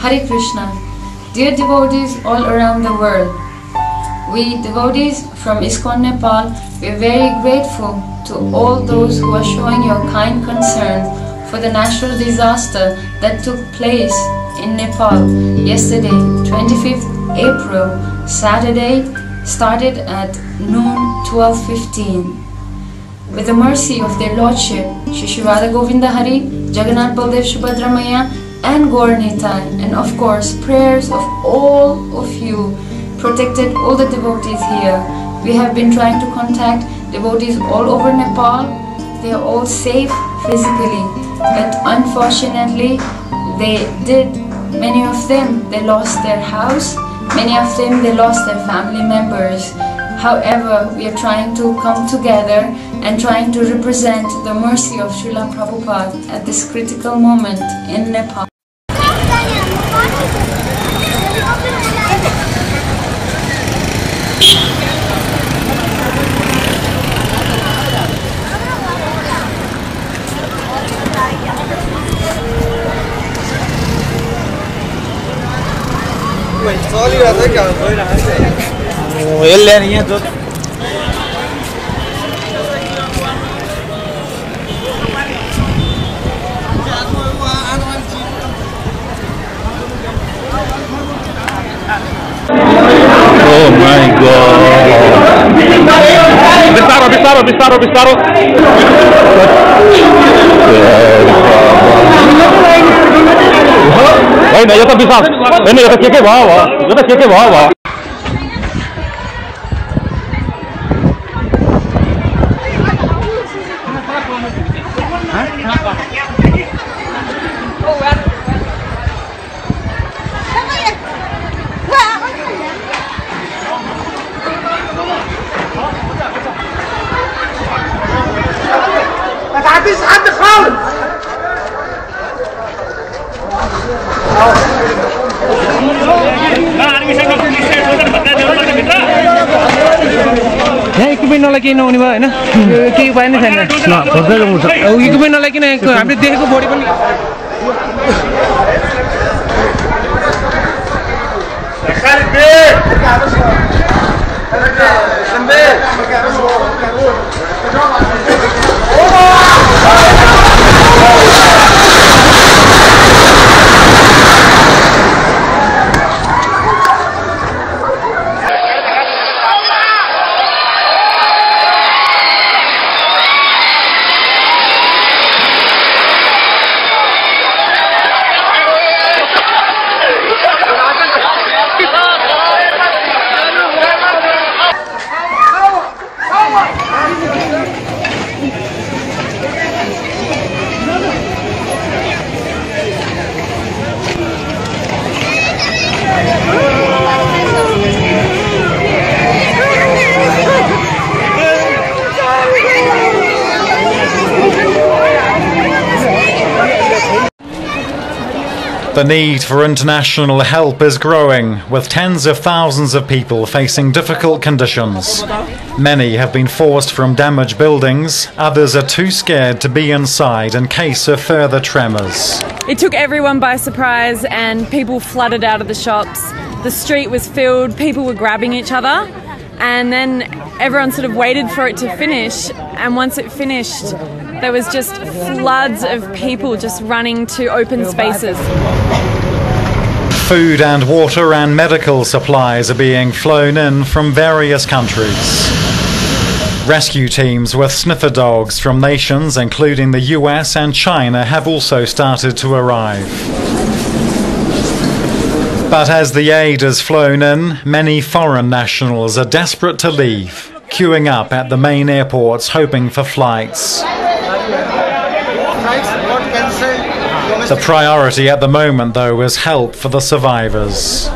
Hare Krishna. Dear devotees all around the world, we devotees from ISKCON Nepal, we are very grateful to all those who are showing your kind concern for the natural disaster that took place in Nepal yesterday, 25th April, Saturday, started at noon 12:15. With the mercy of their Lordship, Shri Shri Radha Govinda Hari, Jagannath Baldev Subhadra Maya, and Gaur Nitai, and of course prayers of all of you protected all the devotees here. We have been trying to contact devotees all over Nepal. They are all safe physically, but unfortunately many of them they lost their house, many of them they lost their family members. However, we are trying to come together and trying to represent the mercy of Srila Prabhupada at this critical moment in Nepal. Oh my God! Bistaro. होइन यो त विशाल होइन यो त के भयो यो त के भयो यहाँ इक्विपमेन्ट नलाइकन नहुने भयो हैन केही उपाय नै छैन इक्विपमेन्ट नलाइकन हामीले देखेको बडी पनि The need for international help is growing, with tens of thousands of people facing difficult conditions. Many have been forced from damaged buildings, others are too scared to be inside in case of further tremors. It took everyone by surprise and people flooded out of the shops. The street was filled, people were grabbing each other, and then everyone sort of waited for it to finish, and once it finished there was just floods of people just running to open spaces. Food and water and medical supplies are being flown in from various countries. Rescue teams with sniffer dogs from nations including the US and China have also started to arrive. But as the aid is flown in, many foreign nationals are desperate to leave, queuing up at the main airports hoping for flights. The priority at the moment, though, is help for the survivors.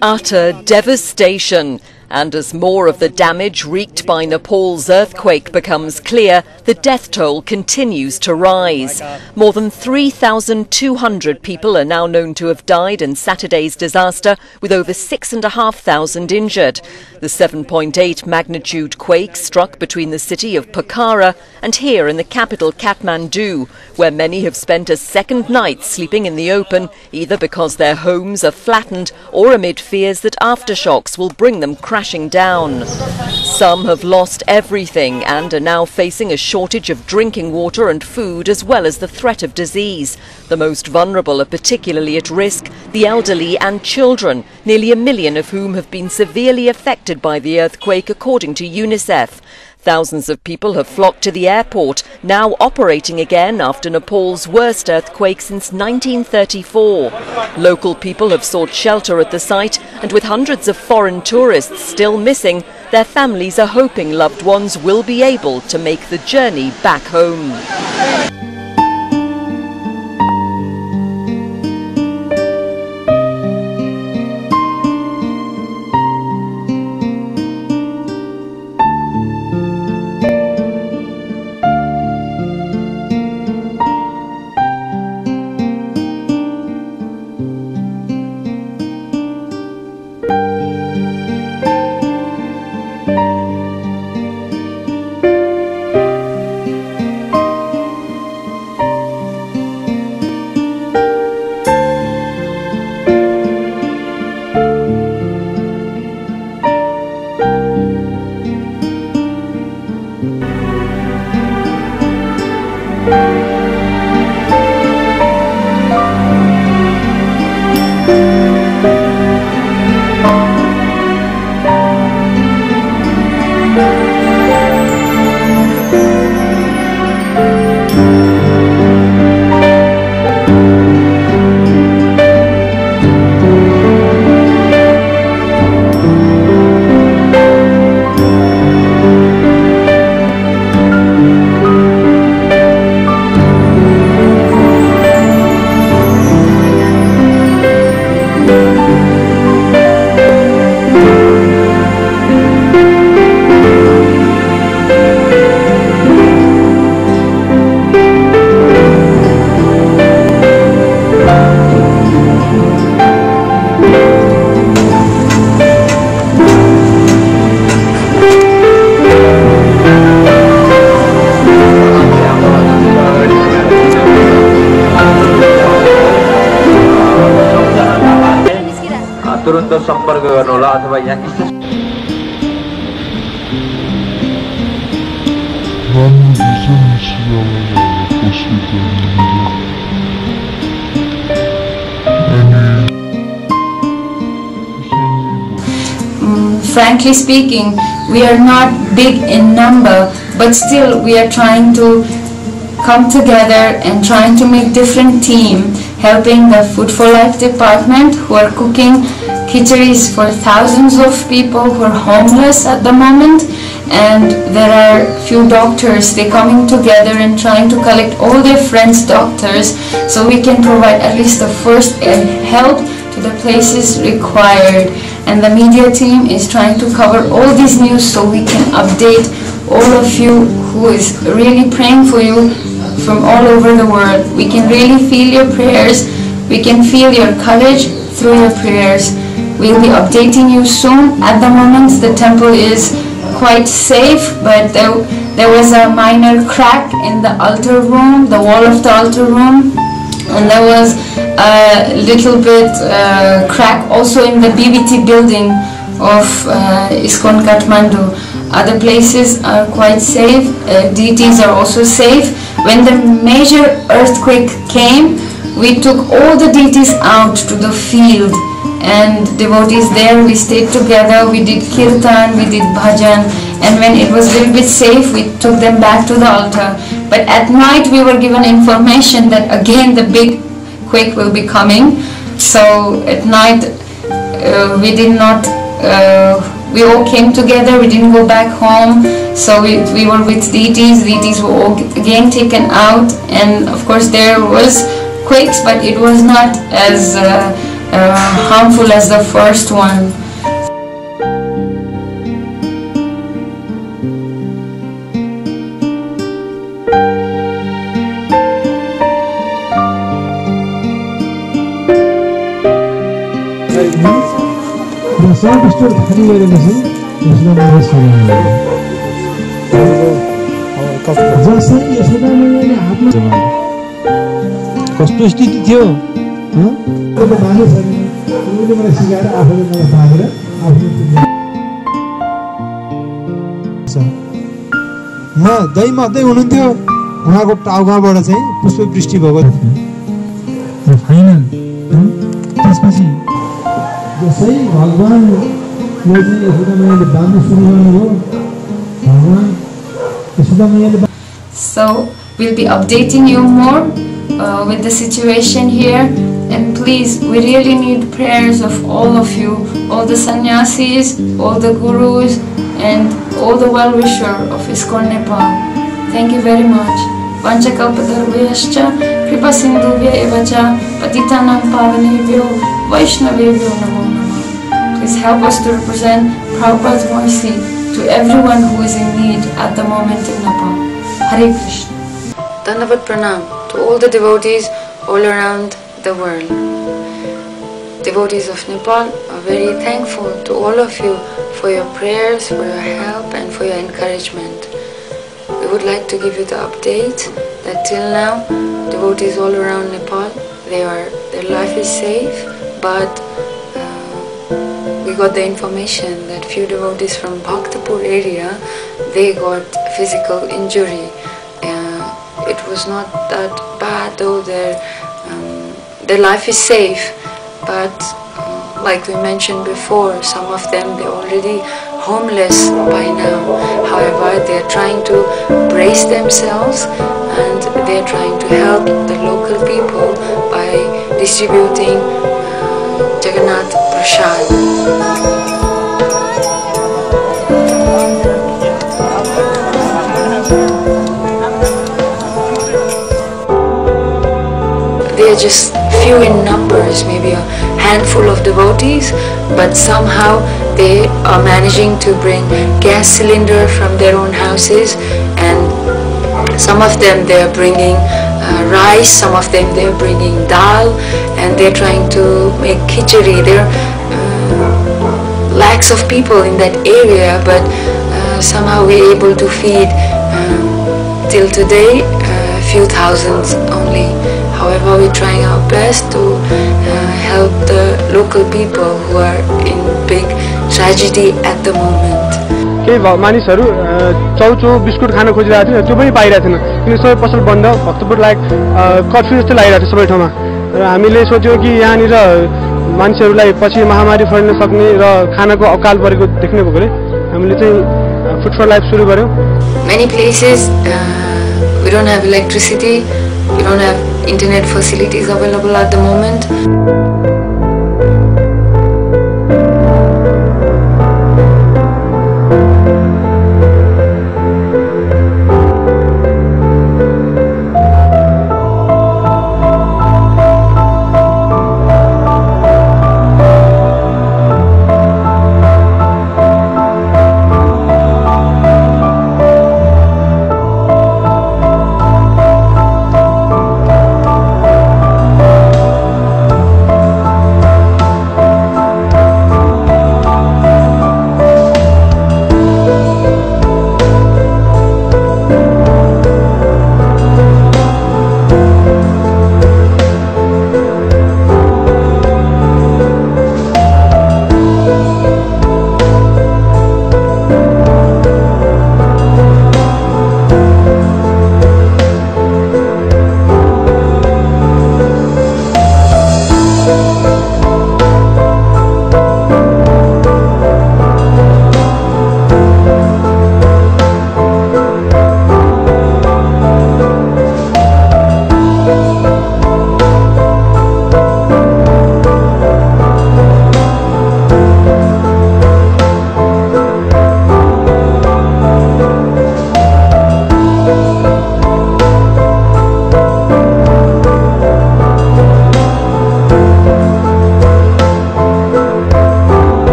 Utter devastation. And as more of the damage wreaked by Nepal's earthquake becomes clear, the death toll continues to rise. More than 3,200 people are now known to have died in Saturday's disaster, with over 6,500 injured. The 7.8 magnitude quake struck between the city of Pokhara and here in the capital Kathmandu, where many have spent a second night sleeping in the open, either because their homes are flattened or amid fears that aftershocks will bring them crashing down. Some have lost everything and are now facing a shortage of drinking water and food, as well as the threat of disease. The most vulnerable are particularly at risk, the elderly and children, nearly 1 million of whom have been severely affected by the earthquake, according to UNICEF. Thousands of people have flocked to the airport, now operating again after Nepal's worst earthquake since 1934. Local people have sought shelter at the site, and with hundreds of foreign tourists still missing, their families are hoping loved ones will be able to make the journey back home. तुरंत संपर्क गर्नुहोला अथवा यहाँ Frankly speaking, we are not big in number, but still we are trying to come together and trying to make different team, helping the Food for Life department who are cooking khicharis for thousands of people who are homeless at the moment, and there are few doctors, they coming together and trying to collect all their friends doctors so we can provide at least the first aid help to the places required. And the media team is trying to cover all this news so we can update all of you who is really praying for you from all over the world. We can really feel your prayers, we can feel your courage through your prayers. We'll be updating you soon. At the moment the temple is quite safe, but there was a minor crack in the altar room, the wall of the altar room, and there was a little bit crack also in the BBT building of ISKCON Kathmandu. Other places are quite safe, deities are also safe. When the major earthquake came, we took all the deities out to the field, and devotees there, we stayed together, we did kirtan, we did bhajan, and when it was a little bit safe, we took them back to the altar. But at night we were given information that again the big quake will be coming. So at night we did not, we all came together, we didn't go back home. So we were with deities were all again taken out, and of course there was quakes, but it was not as harmful as the first one. सर्ट store खाली गरेपछि यसलाई Marais जसरी यशोदा मैयाले हातमा कस्तो स्थिति थियो त्यो मानिसहरुले उनीले मलाई सिकाएर आफूले मलाई भागेर आफ्नो यहाँ दही मात्रै हुनुहुन्थ्यो उहाँको टाउकाबाट चाहिँ पुष्पवृष्टि भएको थियो फाइनल त्यसपछि जसै भगवानले चाहिँ यशोदा मैयाले बाँध्न सुरु गर्नुभयो भगवान Yashoda मैयाले So we'll be updating you more with the situation here, and please, we really need prayers of all of you, all the sannyasis, all the gurus, and all the well-wishers of ISKCON Nepal. Thank you very much. Vanchakalpadharvayascha kripa sindhubhya eva cha patitanam pavanebhyo vaishnavebhyo namo namah. Please help us to represent Prabhupada's mercy to everyone who is in need at the moment in Nepal. Hare Krishna. Dandavat Pranam to all the devotees all around the world. Devotees of Nepal are very thankful to all of you for your prayers, for your help, and for your encouragement. We would like to give you the update that till now, devotees all around Nepal, their life is safe, but we got the information that few devotees from Bhaktapur area, they got physical injury. It was not that bad, though their life is safe, but like we mentioned before, some of them, they're already homeless by now. However, they're trying to brace themselves, and they're trying to help the local people by distributing Jagannath Prasad. They are just few in numbers, maybe a handful of devotees, but somehow they are managing to bring gas cylinder from their own houses, and some of them they are bringing rice, some of them they are bringing dal, and they're trying to make khichdi. There are lakhs of people in that area, but somehow we're able to feed till today a few thousands only. However, we're trying our best to help the local people who are in big tragedy at the moment. केही मानिसहरु चौचो biscuit Khan खोजिरहेको थियो, त्यो पनि पाइरहेको थिएन किनकि सबै पसल बन्द, भक्तपुर लायक कर्फ्यू जस्तो लागिरहेको थियो सबै ठाउँमा। र हामीले सोच्यौं कि यहाँनिर मानिसहरुलाई पछि महामारी फैलिन सक्ने र खानाको अकाल परेको देख्ने भएकोले हामीले चाहिँ फुड फर लाइफ सुरु गर्यौं। Many places we don't have electricity, we don't have internet facilities available at the moment.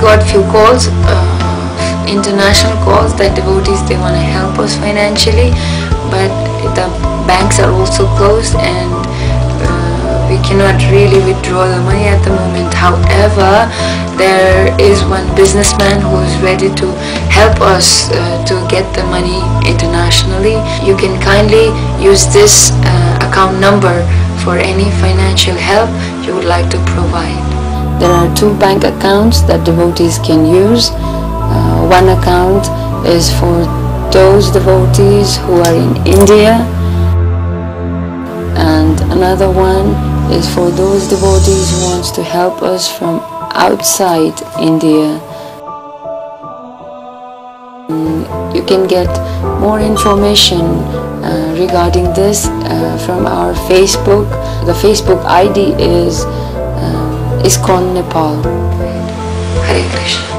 Got few calls, international calls, that devotees, they want to help us financially, but the banks are also closed and we cannot really withdraw the money at the moment. However, there is one businessman who is ready to help us to get the money internationally. You can kindly use this account number for any financial help you would like to provide. There are 2 bank accounts that devotees can use. One account is for those devotees who are in India, and another one is for those devotees who wants to help us from outside India. You can get more information regarding this from our Facebook. The Facebook ID is ISKCON Nepal. Hare Krishna.